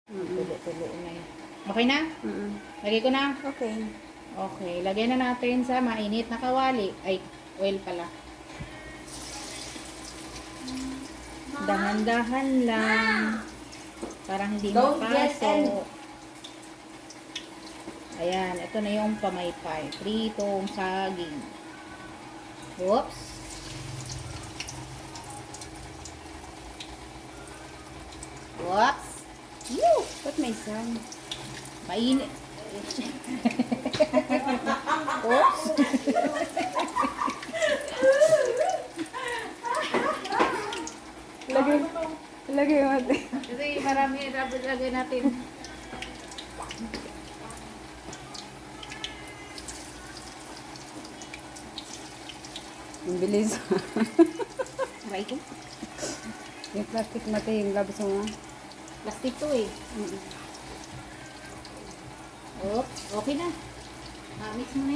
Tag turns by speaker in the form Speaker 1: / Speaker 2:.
Speaker 1: Tulo-tulo na yun. Okay na? Lagay ko na?
Speaker 2: Okay.
Speaker 1: Okay. Lagyan na natin sa mainit na kawali. Ay, oil pala. Dahan-dahan lang. Parang hindi mapasok. Ayan. Ito na yung pamaypay. Pritong saging. Whoops. Whoops. Yoo!
Speaker 2: Ba't may sound?
Speaker 1: Mainit. Oops.
Speaker 2: Lagay mo natin.
Speaker 1: Kasi marami dapat lagay natin.
Speaker 2: Ang bilis.
Speaker 1: Aray ko.
Speaker 2: Yung plastic mati, yung labas mo.
Speaker 1: Plastic to eh. Oops. Okay na. Mix mo na yan.